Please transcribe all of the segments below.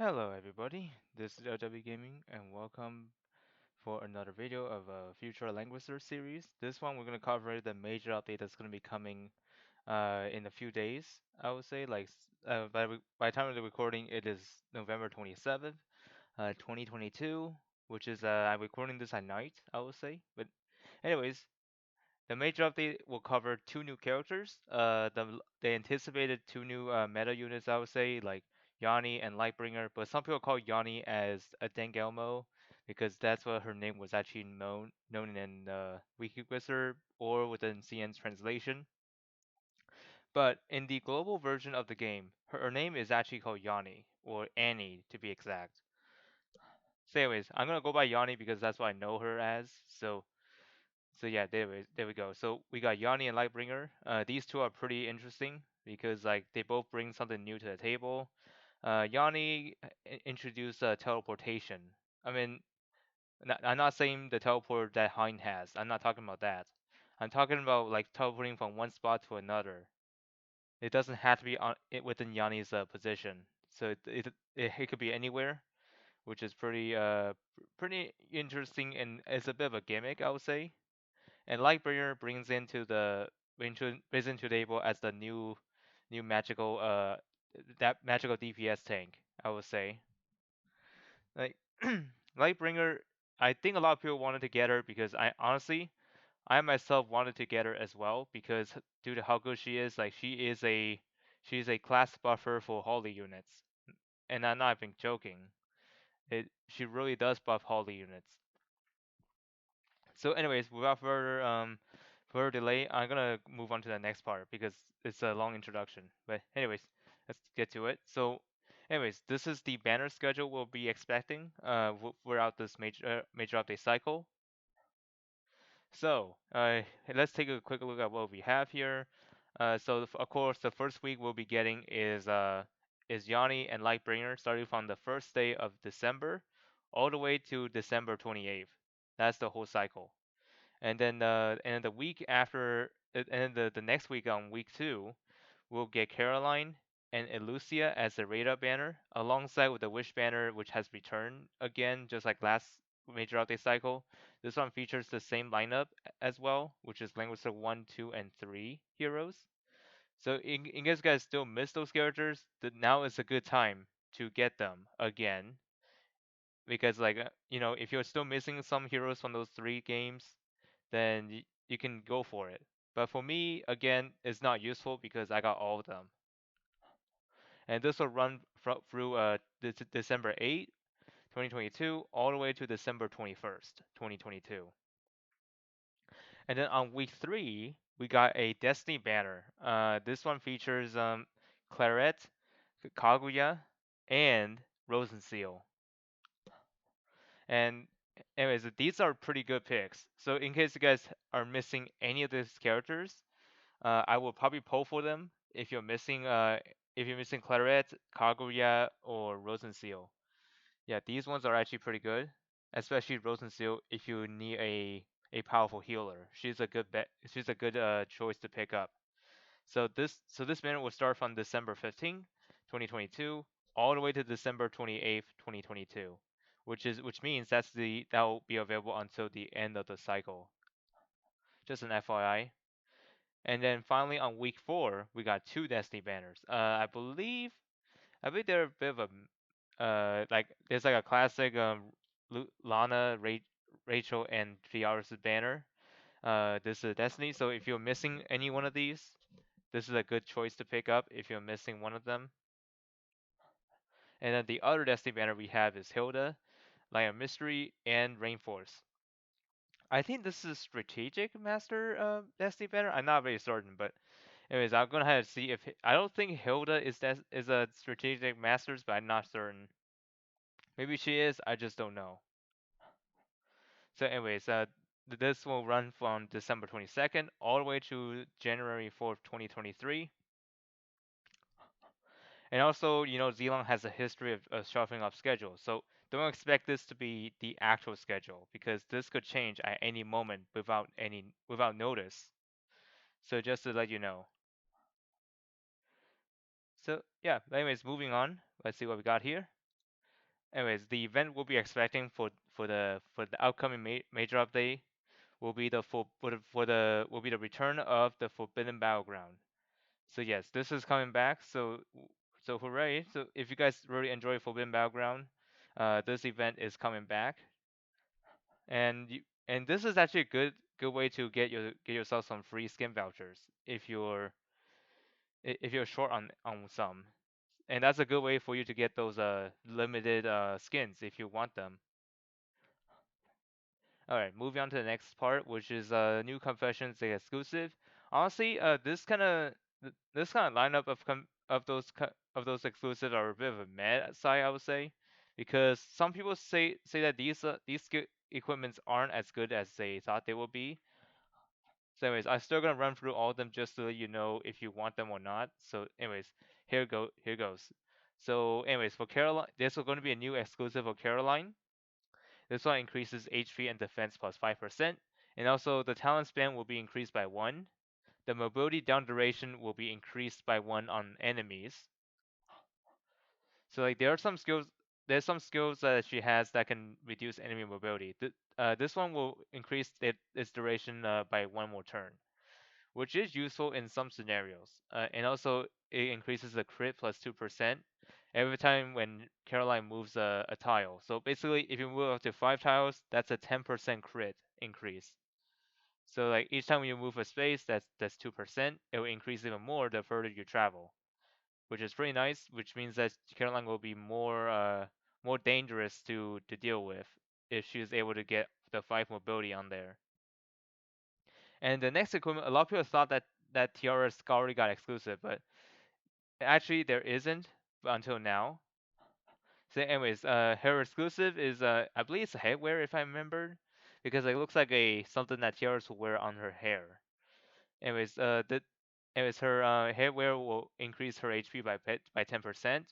Hello everybody, this is LW Gaming and welcome for another video of a future Langrisser series. This one we're going to cover the major update that's going to be coming in a few days, I would say. By the time of the recording, it is November 27th, 2022, which is I'm recording this at night, I would say. But anyways, the major update will cover two new characters. The anticipated two new meta units, I would say, like Yani and Lightbringer. But some people call Yani as a Dengelmo because that's what her name was actually known in Wikigwizard or within CN's translation. But in the global version of the game, her name is actually called Yani or Annie to be exact. So, anyways, I'm gonna go by Yani because that's what I know her as. So yeah, there we go. So we got Yanni and Lightbringer. These two are pretty interesting because like they both bring something new to the table. Yanni introduced teleportation. I mean, I'm not saying the teleport that Hein has. I'm not talking about that. I'm talking about like teleporting from one spot to another. It doesn't have to be within Yanni's position. So it could be anywhere, which is pretty interesting and it's a bit of a gimmick, I would say. And Lightbringer brings into the table as the new magical that magical DPS tank, I would say. Like Lightbringer, I think a lot of people wanted to get her because I myself wanted to get her as well because due to how good she is, like she's a class buffer for Holy units. And I'm not even joking. She really does buff Holy units. So, anyways, without further delay, I'm gonna move on to the next part because it's a long introduction. But anyways, let's get to it. So, anyways, this is the banner schedule we'll be expecting throughout this major update cycle. So, let's take a quick look at what we have here. Of course, the first week we'll be getting is Yanni and Lightbringer starting from the first day of December all the way to December 28th. That's the whole cycle. And then the week after, and then the next week on week two, we'll get Caroline and Elucia as the radar banner, alongside with the Wish banner, which has returned again, just like last major update cycle. This one features the same lineup as well, which is Langrisser 1, 2, and 3 heroes. So in case you guys still miss those characters, now is a good time to get them again because if you're still missing some heroes from those three games, then you can go for it. But for me, again, it's not useful because I got all of them. And this will run through December 8th, 2022, all the way to December 21st, 2022. And then on week 3, we got a Destiny banner. This one features Claret, Kaguya, and Rosenseal. And anyways, these are pretty good picks. So in case you guys are missing any of these characters, I will probably pull for them if you're missing Claret, Kaguya, or Rosenseal. Yeah, these ones are actually pretty good, especially Rosenseal if you need a powerful healer. She's a good bet. She's a good choice to pick up. So this minute will start from December 15th, 2022, all the way to December 28th, 2022, which means that will be available until the end of the cycle. Just an FYI. And then finally on week 4, we got two Destiny banners. I believe they're a bit of like there's like a classic Lana, Rachel, and Fiaris banner. This is Destiny. So if you're missing any one of these, this is a good choice to pick up if you're missing one of them. And then the other Destiny banner we have is Hilda, Lion Mystery, and Rainforce. I think this is Strategic Master Destiny banner. I'm not very certain, but anyways, I'm gonna have to see if I don't think Hilda is a Strategic Masters, but I'm not certain. Maybe she is. I just don't know. So, anyways, this will run from December 22nd all the way to January 4th, 2023. And also, Zelon has a history of shuffling up schedules, so don't expect this to be the actual schedule because this could change at any moment without notice. So just to let you know. So yeah, anyways, moving on. Let's see what we got here. Anyways, the event we'll be expecting for the upcoming major update will be the will be the return of the Forbidden Battleground. So yes, this is coming back. So hooray! So if you guys really enjoy Forbidden Battleground, this event is coming back, and this is actually a good way to get yourself some free skin vouchers if you're short on some, and that's a good way for you to get those limited skins if you want them. All right, moving on to the next part, which is new confessions the exclusive. Honestly, this kind of lineup of those exclusives are a bit of a mad side, I would say, because some people say that these equipments aren't as good as they thought they would be. So, anyways, I'm still gonna run through all of them just to let you know if you want them or not. So, anyways, here goes. So, anyways, for Caroline, this is going to be a new exclusive for Caroline. This one increases HP and defense plus 5%, and also the talent span will be increased by 1. The mobility down duration will be increased by 1 on enemies. So like there's some skills that she has that can reduce enemy mobility. This one will increase its duration by 1 more turn, which is useful in some scenarios. And also it increases the crit plus 2% every time when Caroline moves a tile. So basically, if you move up to 5 tiles, that's a 10% crit increase. So like each time you move a space, that's 2%. It will increase even more the further you travel, which is pretty nice. Which means that Caroline will be more dangerous to deal with if she's able to get the 5 mobility on there. And the next equipment, a lot of people thought that Tiara's already got exclusive, but actually there isn't until now. So anyways, her exclusive is I believe it's a headwear if I remember, because it looks like a something that Tiaras will wear on her hair. Anyways, anyways her headwear will increase her HP by 10%,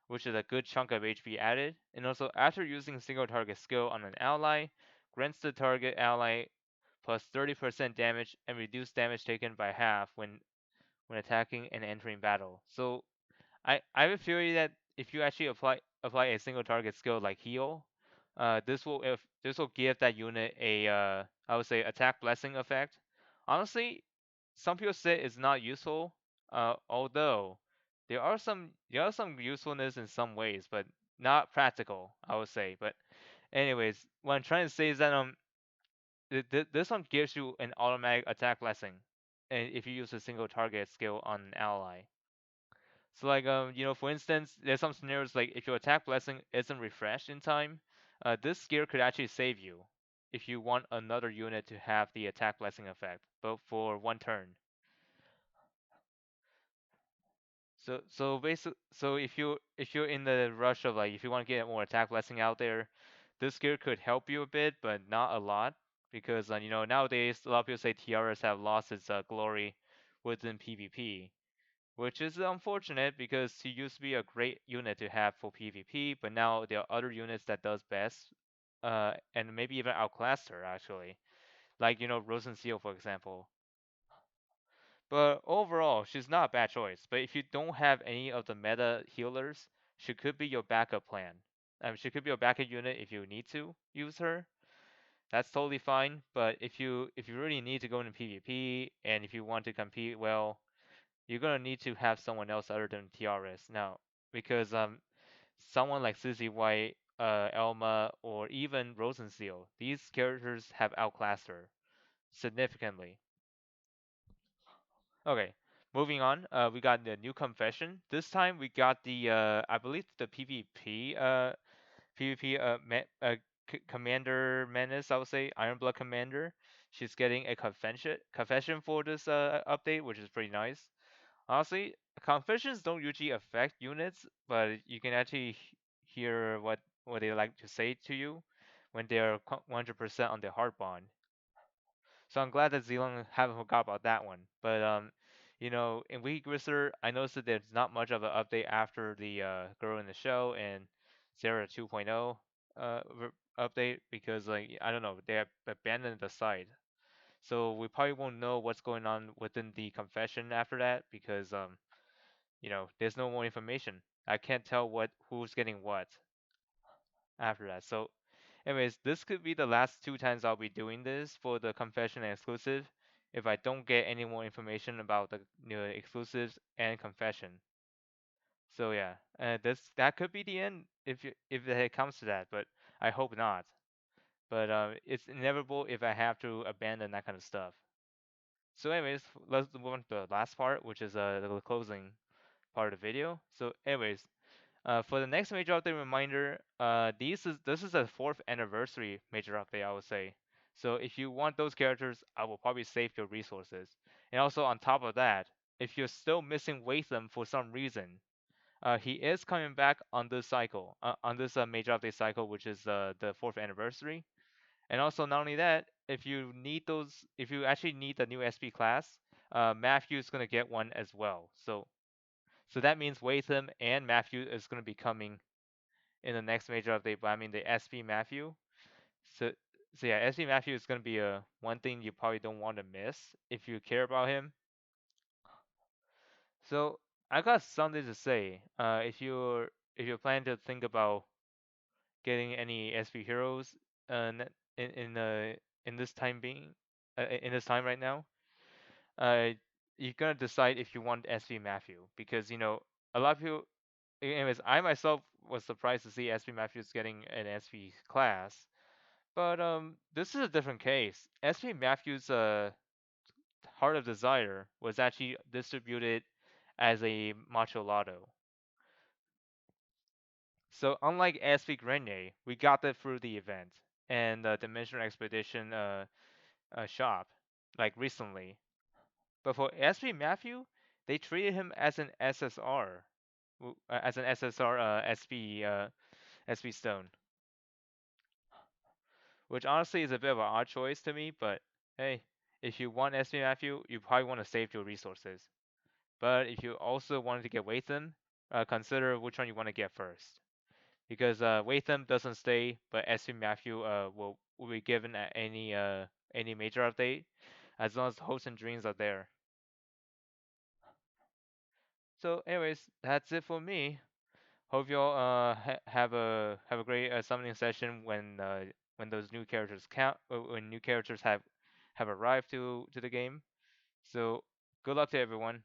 which is a good chunk of HP added. And also after using single target skill on an ally, grants the target ally plus 30% damage and reduce damage taken by half when attacking and entering battle. So I have a theory that if you actually apply a single target skill like heal, this will give that unit a I would say attack blessing effect. Honestly, some people say it's not useful, although there are some usefulness in some ways, but not practical, I would say. But anyways, what I'm trying to say is that this one gives you an automatic attack blessing, and if you use a single target skill on an ally. So like for instance, there's some scenarios like if your attack blessing isn't refreshed in time, this gear could actually save you if you want another unit to have the attack blessing effect, but for 1 turn. So if you're in the rush of like if you want to get more attack blessing out there, this gear could help you a bit, but not a lot because nowadays a lot of people say tiaras have lost its glory within PvP, which is unfortunate because he used to be a great unit to have for PvP, but now there are other units that does best, and maybe even outclass her actually, like Rosen Seal for example. But overall, she's not a bad choice. But if you don't have any of the meta healers, she could be your backup plan. She could be your backup unit if you need to use her. That's totally fine. But if you really need to go into PvP and if you want to compete well, you're gonna need to have someone else other than TRS now, because someone like Susie White, Elma, or even Rosenseal, these characters have outclassed her significantly. Okay, moving on. We got the new confession. This time we got the I believe the PvP Commander Menace. I would say Ironblood Commander. She's getting a confession for this update, which is pretty nice. Honestly, confessions don't usually affect units, but you can actually hear what they like to say to you when they're 100% on their heart bond. So I'm glad that Zealand haven't forgot about that one. But in Lightbringer, I noticed that there's not much of an update after the Girl in the Show and Sarah 2.0 update because like I don't know, they have abandoned the site. So we probably won't know what's going on within the confession after that because there's no more information. I can't tell who's getting what. after that. So, anyways, this could be the last two times I'll be doing this for the confession and exclusive. If I don't get any more information about the exclusives and confession. So yeah, this that could be the end if it comes to that, but I hope not. But it's inevitable if I have to abandon that kind of stuff. So anyways, let's move on to the last part, which is the closing part of the video. So anyways, for the next major update reminder, this is the fourth anniversary major update, I would say. So if you want those characters, I will probably save your resources. And also on top of that, if you're still missing Watham for some reason, he is coming back on this cycle, on this major update cycle, which is the fourth anniversary. And also not only that, if you need those, if you actually need the new SP class, Matthew is gonna get one as well. So that means Watham and Matthew is gonna be coming in the next major update. But I mean the SP Matthew. So so yeah, SP Matthew is gonna be a one thing you probably don't want to miss if you care about him. So I got something to say. If you're planning to think about getting any SP heroes in in this time being in this time right now, uh, you're gonna decide if you want SP Matthew because a lot of people. Anyways, I myself was surprised to see SP Matthews getting an SP class, but this is a different case. SP Matthews' Heart of Desire was actually distributed as a Macho Lotto. So unlike SP Grenier, we got that through the event and the Dimensional Expedition shop, like recently. But for SP Matthew, they treated him as an SSR, as an SSR SP Stone, which honestly is a bit of an odd choice to me. But hey, if you want SP Matthew, you probably want to save your resources. But if you also wanted to get Watham, consider which one you want to get first. Because Watham doesn't stay, but SP Matthew will be given at any major update, as long as hopes and dreams are there. So, anyways, that's it for me. Hope y'all have a great summoning session when those new characters when new characters have arrived to the game. So, good luck to everyone.